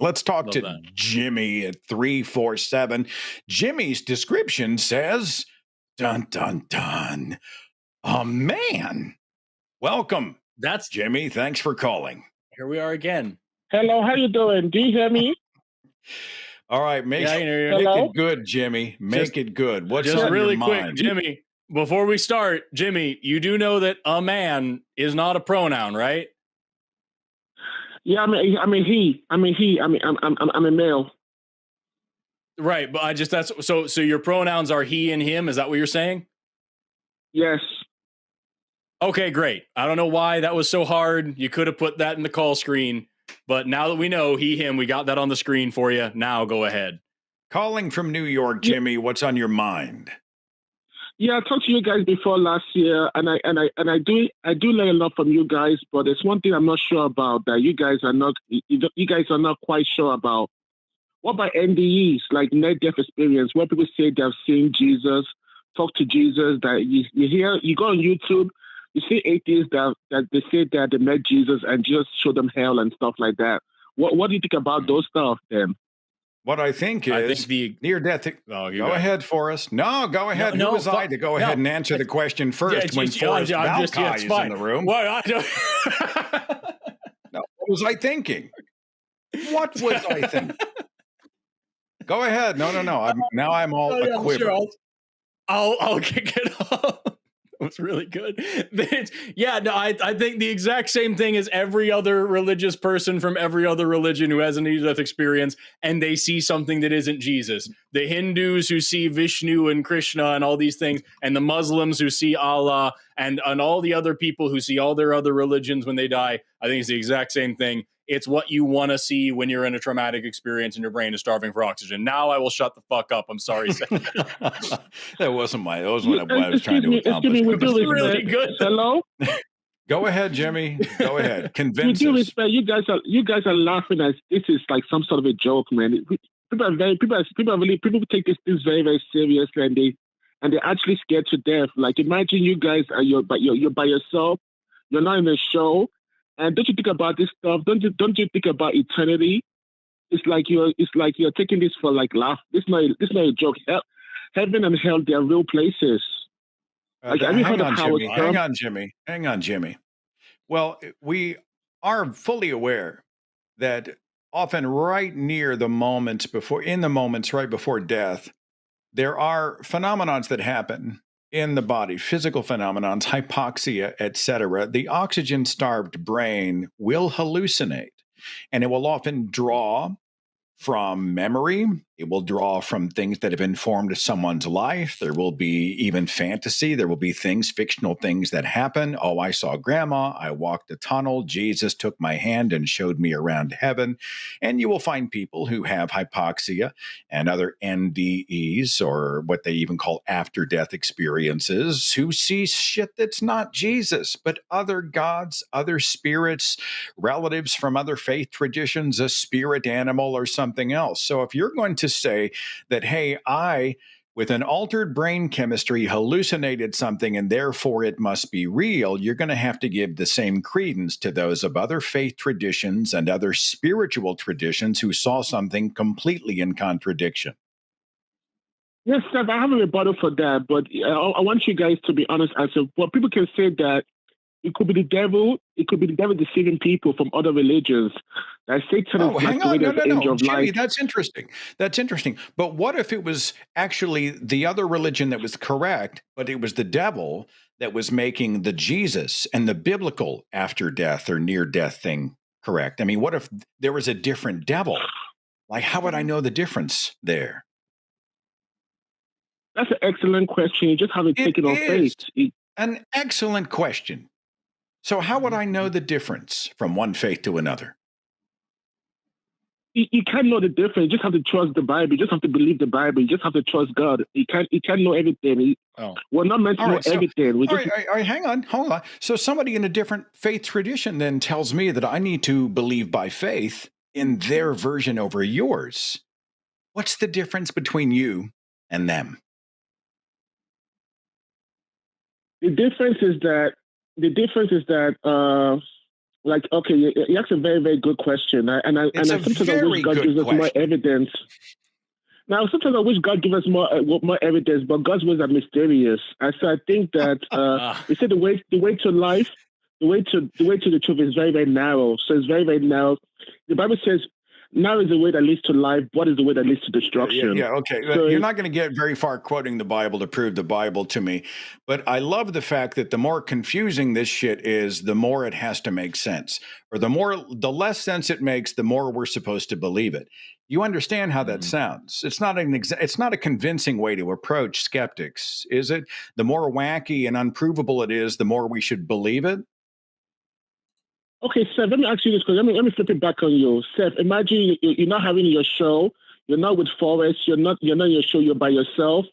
Let's talk Love to that. Jimmy at 347. Jimmy's description says, dun, dun, dun, a man. Welcome, That's Jimmy. Thanks for calling. here we are again. Hello, how you doing? Do you hear me? All right, make Yeah, I can hear you. Hello? it good, Jimmy. Make Just- it good. What's Just on really your quick, mind? Jimmy, before we start, Jimmy, you do know that a man is not a pronoun, right? Yeah, I'm a male. Right, but that's so your pronouns are he and him, is that what you're saying? Yes. Okay, great. I don't know why that was so hard. You could have put that in the call screen, but now that we know he, him, we got that on the screen for you. Now go ahead. Calling from New York, Jimmy. What's on your mind? Yeah, I talked to you guys before last year, and I do learn a lot from you guys. But there's one thing I'm not sure about that you guys are not quite sure about. What about NDEs, like near-death experience, where people say they've seen Jesus, talk to Jesus? That you hear, you go on YouTube, you see atheists that they say that they met Jesus and Jesus showed them hell and stuff like that. What do you think about those stuff then? What I think is the near-death. Go ahead, Forrest. No, go ahead. Who was I to go ahead and answer the question first when Forrest Valkai is in the room? Well, No, what was I thinking? What was I thinking? Go ahead. No. I'm all a quiver. Sure, I'll kick it off. It was really good. I think the exact same thing as every other religious person from every other religion who has a near-death experience, and they see something that isn't Jesus. The Hindus who see Vishnu and Krishna and all these things, and the Muslims who see Allah, and all the other people who see all their other religions when they die. I think it's the exact same thing. It's what you want to see when you're in a traumatic experience and your brain is starving for oxygen. Now I will shut the fuck up. I'm sorry. That wasn't what I was trying to accomplish. With due respect, really good. Hello? Go ahead, Jimmy. Go ahead. Convince with due us. respect, you guys are laughing as this is like some sort of a joke, man. People take this very, very seriously, and they're actually scared to death. Like imagine you guys you're by yourself, you're not in a show. And don't you think about this stuff? Don't you think about eternity? It's like you're taking this for like laugh. This is not a joke. Heaven and hell, they are real places. Hang on, Jimmy. Well, we are fully aware that often right near the moments right before death, there are phenomenons that happen in the body, physical phenomenons, hypoxia, etc. The oxygen-starved brain will hallucinate, and it will often draw from memory. It will draw from things that have informed someone's life. There will be even fantasy. There will be fictional things that happen. Oh, I saw grandma. I walked a tunnel. Jesus took my hand and showed me around heaven. And you will find people who have hypoxia and other NDEs, or what they even call after-death experiences, who see shit that's not Jesus, but other gods, other spirits, relatives from other faith traditions, a spirit animal, or something else. So if you're going to say that, hey, I, with an altered brain chemistry, hallucinated something and therefore it must be real, you're going to have to give the same credence to those of other faith traditions and other spiritual traditions who saw something completely in contradiction. Yes, Seth, I have a rebuttal for that, but I want you guys to be honest. People can say that it could be the devil. It could be the devil deceiving people from other religions. That Satan is masquerading as the angel of light. Jimmy, that's interesting. But what if it was actually the other religion that was correct, but it was the devil that was making the Jesus and the biblical after death or near death thing correct? I mean, what if there was a different devil? Like, how would I know the difference there? That's an excellent question. You just have to take it on faith. An excellent question. So how would I know the difference from one faith to another? You can't know the difference. You just have to trust the Bible. You just have to believe the Bible. You just have to trust God. You can't know everything. We're not meant to know everything. All right, hang on, hold on. So somebody in a different faith tradition then tells me that I need to believe by faith in their version over yours. What's the difference between you and them? The difference is that like, okay, you asked a very, very good question. I sometimes I wish God gives us more evidence. Now, sometimes I wish God gives us more evidence, but God's ways are mysterious. I think that they say the way to life, the way to the truth is very, very narrow. So it's very, very narrow. The Bible says, "Narrow is the way that leads to life. What is the way that leads to destruction?" Yeah, okay. So you're not going to get very far quoting the Bible to prove the Bible to me. But I love the fact that the more confusing this shit is, the more it has to make sense. Or the less sense it makes, the more we're supposed to believe it. You understand how that sounds. It's not a convincing way to approach skeptics, is it? The more wacky and unprovable it is, the more we should believe it. Okay, Seth, let me ask you this question. Let me flip it back on you. Seth, imagine you're not having your show. You're not with Forrest. You're not in your show. You're by yourself.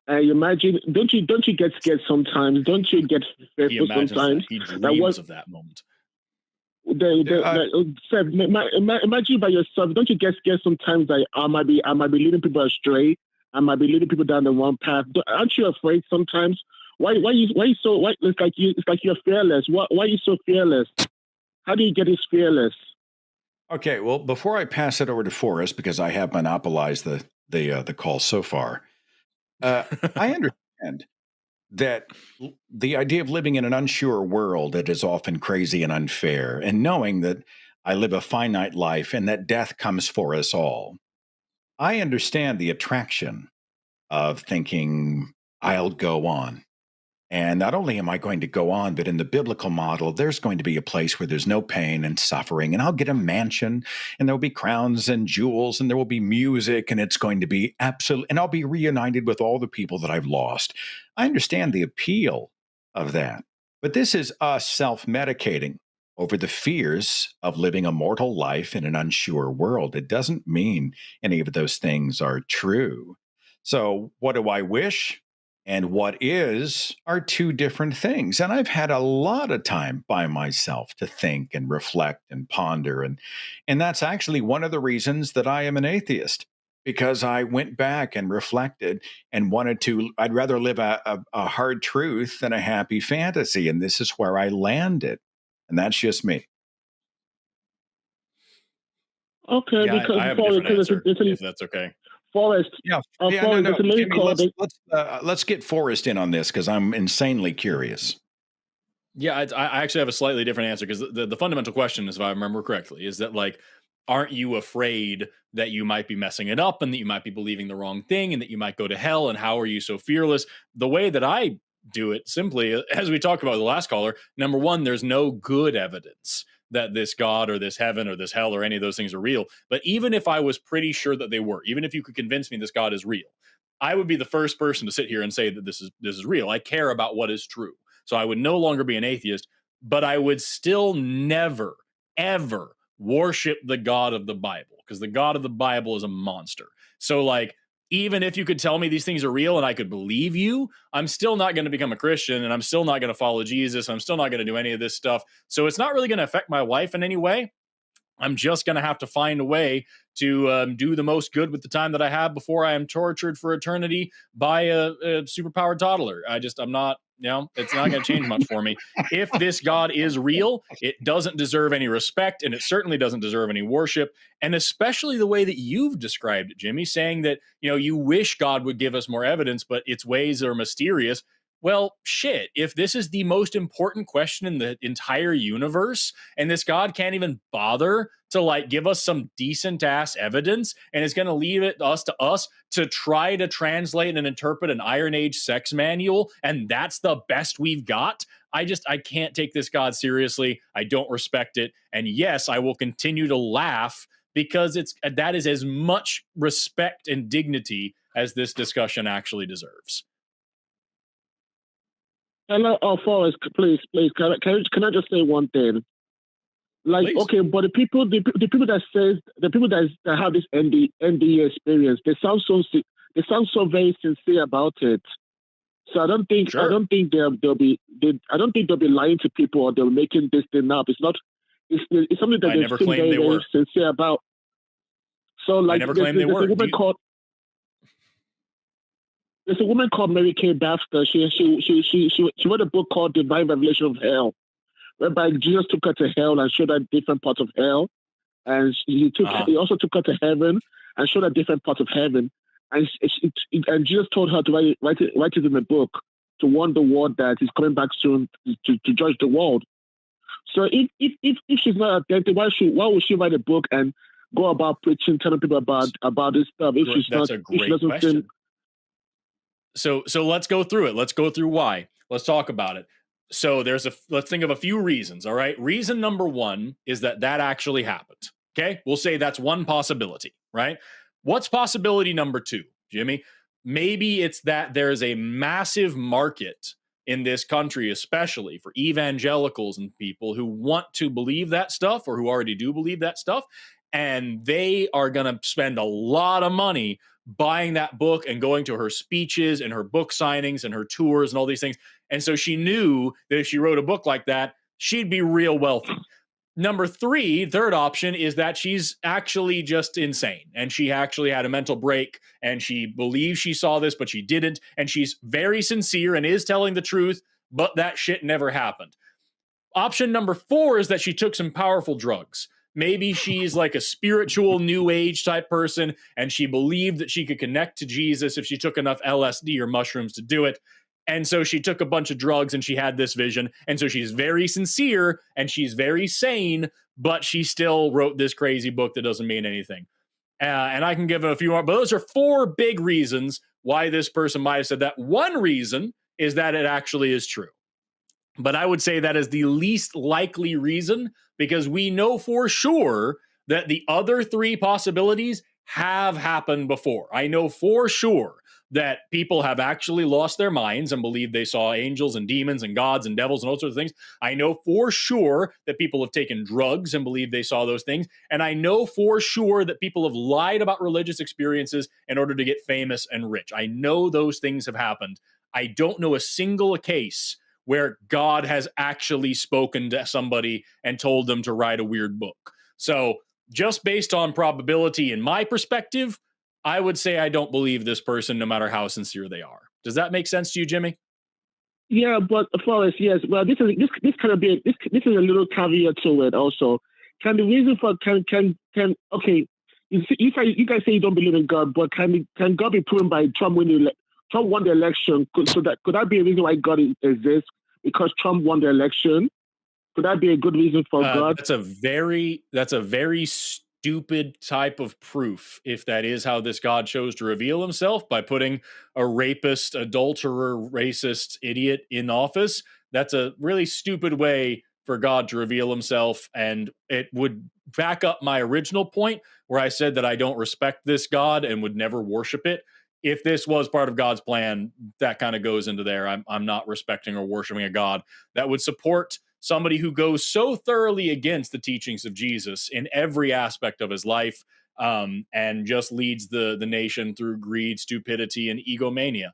And you imagine, don't you get scared sometimes? Don't you get fearful sometimes? He dreams of that moment. Seth, imagine you by yourself. Don't you get scared sometimes that I might be leading people astray? I might be leading people down the wrong path. Aren't you afraid sometimes? It's like you're fearless. Why are you so fearless? How do you get this fearless? Okay, well, before I pass it over to Forrest, because I have monopolized the call so far, I understand that the idea of living in an unsure world that is often crazy and unfair, and knowing that I live a finite life and that death comes for us all. I understand the attraction of thinking I'll go on. And not only am I going to go on, but in the biblical model, there's going to be a place where there's no pain and suffering, and I'll get a mansion, and there'll be crowns and jewels, and there will be music, and it's going to be absolute, and I'll be reunited with all the people that I've lost. I understand the appeal of that, but this is us self-medicating over the fears of living a mortal life in an unsure world. It doesn't mean any of those things are true. So what do I wish? And what is are two different things. And I've had a lot of time by myself to think and reflect and ponder. And that's actually one of the reasons that I am an atheist, because I went back and reflected and I'd rather live a hard truth than a happy fantasy. And this is where I landed. And that's just me. Okay, yeah, because I have a different answer, if that's okay. Forrest. Forrest, Jimmy, let's get Forrest in on this, because I'm insanely curious. Yeah, I actually have a slightly different answer, because the fundamental question is, if I remember correctly, is that, like, aren't you afraid that you might be messing it up and that you might be believing the wrong thing and that you might go to hell? And how are you so fearless? The way that I do it, simply, as we talked about with the last caller, number one, there's no good evidence that this God or this heaven or this hell or any of those things are real. But even if I was pretty sure that they were, even if you could convince me this God is real, I would be the first person to sit here and say that this is real. I care about what is true. So I would no longer be an atheist, but I would still never, ever worship the God of the Bible, because the God of the Bible is a monster. So, like, even if you could tell me these things are real and I could believe you, I'm still not going to become a Christian, and I'm still not going to follow Jesus. I'm still not going to do any of this stuff. So it's not really going to affect my life in any way. I'm just going to have to find a way to do the most good with the time that I have before I am tortured for eternity by a superpowered toddler. I'm not, it's not going to change much for me. If this God is real, it doesn't deserve any respect, and it certainly doesn't deserve any worship. And especially the way that you've described it, Jimmy, saying that, you wish God would give us more evidence, but its ways are mysterious. Well, shit, if this is the most important question in the entire universe, and this God can't even bother to, like, give us some decent ass evidence, and is going to leave it us to try to translate and interpret an Iron Age sex manual, and that's the best we've got, I can't take this God seriously. I don't respect it. And yes, I will continue to laugh, because that is as much respect and dignity as this discussion actually deserves. Forrest, please, can I just say one thing? Like, please. Okay, but the people that have this NDE experience, they sound so very sincere about it. So I don't think they'll be lying to people, or they're making this thing up. It's something that they're still very, very sincere about. So, like, there's a woman called Mary Kay Baxter. She wrote a book called Divine Revelation of Hell, whereby Jesus took her to hell and showed her different parts of hell, and he also took her to heaven and showed her different parts of heaven, and Jesus told her to write it in the book to warn the world that he's coming back soon to judge the world. So if she's not authentic, why would she write a book and go about preaching, telling people about this stuff? If she's That's not, a great question. So let's go through it. Let's go through why. Let's talk about it. So let's think of a few reasons. All right. Reason number one is that actually happened. Okay. We'll say that's one possibility, right? What's possibility number two, Jimmy? Maybe it's that there's a massive market in this country, especially for evangelicals and people who want to believe that stuff or who already do believe that stuff. And they are going to spend a lot of money buying that book and going to her speeches and her book signings and her tours and all these things. And so she knew that if she wrote a book like that, she'd be real wealthy. Number three, third option, is that she's actually just insane and she actually had a mental break and she believes she saw this, but she didn't. And she's very sincere and is telling the truth, but that shit never happened. Option number four is that she took some powerful drugs. Maybe she's like a spiritual new age type person and she believed that she could connect to Jesus if she took enough LSD or mushrooms to do it. And so she took a bunch of drugs and she had this vision. And so she's very sincere and she's very sane, but she still wrote this crazy book that doesn't mean anything. And I can give a few more, but those are four big reasons why this person might have said that. One reason is that it actually is true. But I would say that is the least likely reason because we know for sure that the other three possibilities have happened before. I know for sure that people have actually lost their minds and believed they saw angels and demons and gods and devils and all sorts of things. I know for sure that people have taken drugs and believed they saw those things. And I know for sure that people have lied about religious experiences in order to get famous and rich. I know those things have happened. I don't know a single case where God has actually spoken to somebody and told them to write a weird book. So just based on probability, in my perspective, I would say I don't believe this person, no matter how sincere they are. Does that make sense to you, Jimmy? Yeah, but Forrest, yes. Well, this is a little caveat to it. Also, can the reason for okay, you guys say you don't believe in God, but can God be proven by Trump winning? Trump won the election, could that be a reason why God exists? Because Trump won the election? Could that be a good reason for God? That's a very stupid type of proof, if that is how this God chose to reveal himself, by putting a rapist, adulterer, racist idiot in office. That's a really stupid way for God to reveal himself, and it would back up my original point where I said that I don't respect this God and would never worship it. If this was part of God's plan, that kind of goes into there. I'm not respecting or worshiping a God that would support somebody who goes so thoroughly against the teachings of Jesus in every aspect of his life, and just leads the nation through greed, stupidity, and egomania.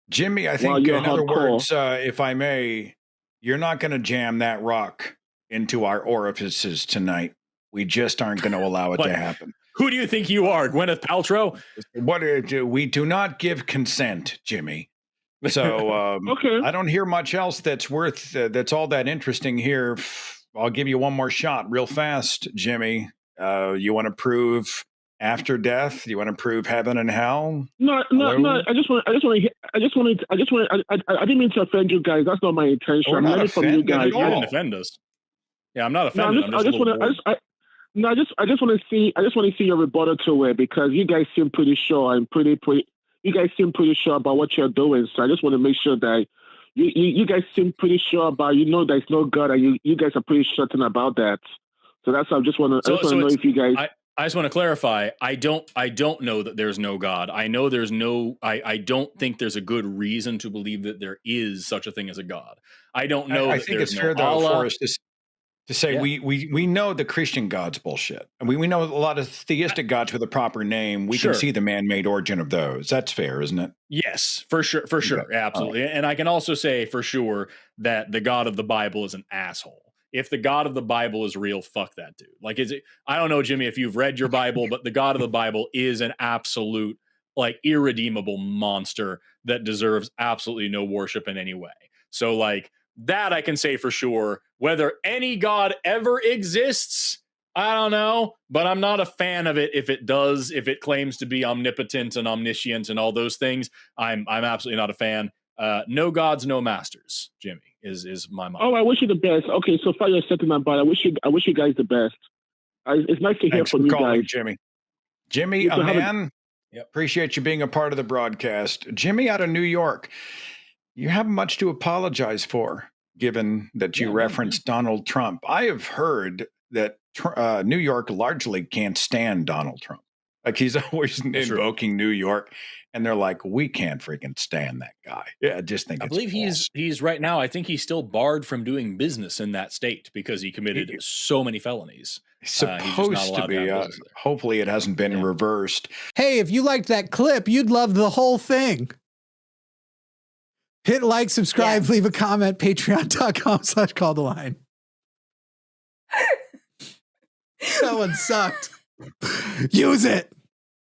Jimmy, I think, in other words, if I may, you're not going to jam that rock into our orifices tonight. We just aren't going to allow it to happen. Who do you think you are, Gwyneth Paltrow? We do not give consent, Jimmy. So okay. I don't hear much else that's worth that's all that interesting here. I'll give you one more shot real fast, Jimmy. You want to prove after death? You want to prove heaven and hell? No. I didn't mean to offend you guys. That's not my intention. I'm learning from you guys. You didn't offend us. Yeah, I'm not offended. I just want to see your rebuttal to it, because you guys seem pretty sure and you guys seem pretty sure about what you're doing. So I just want to make sure that you guys seem pretty sure about, there's no God, and you guys are pretty certain about that. So that's I just want to know if you guys. I just want to clarify. I don't know that there's no God. I know there's no. I don't think there's a good reason to believe that there is such a thing as a God. I don't know. I think it's fair though, Forrest, to say we know the Christian God's bullshit. And we know a lot of theistic gods with a proper name. We can see the man-made origin of those. That's fair, isn't it? Yes, for sure. Absolutely. And I can also say for sure that the God of the Bible is an asshole. If the God of the Bible is real, fuck that dude. Like, I don't know, Jimmy, if you've read your Bible, but the God of the Bible is an absolute, like, irredeemable monster that deserves absolutely no worship in any way. So, like, That I can say for sure. Whether any God ever exists, I don't know, but I'm not a fan of it if it claims to be omnipotent and omniscient and all those things. I'm absolutely not a fan. No gods, no masters, Jimmy, is my motto. Oh, I wish you the best. Okay, so far you're setting my body. I wish you guys the best. It's nice to hear from you guys. Jimmy, a man. Appreciate you being a part of the broadcast. Jimmy out of New York. You have much to apologize for, given that you referenced Donald Trump. I have heard that New York largely can't stand Donald Trump. Like he's always invoking New York, and they're like, we can't freaking stand that guy. Yeah, I just think I believe he's right now. I think he's still barred from doing business in that state because he committed so many felonies. Supposed to be. Hopefully, it hasn't been reversed. Hey, if you liked that clip, you'd love the whole thing. Hit like, subscribe, leave a comment, patreon.com/calltheline. That one sucked. Use it.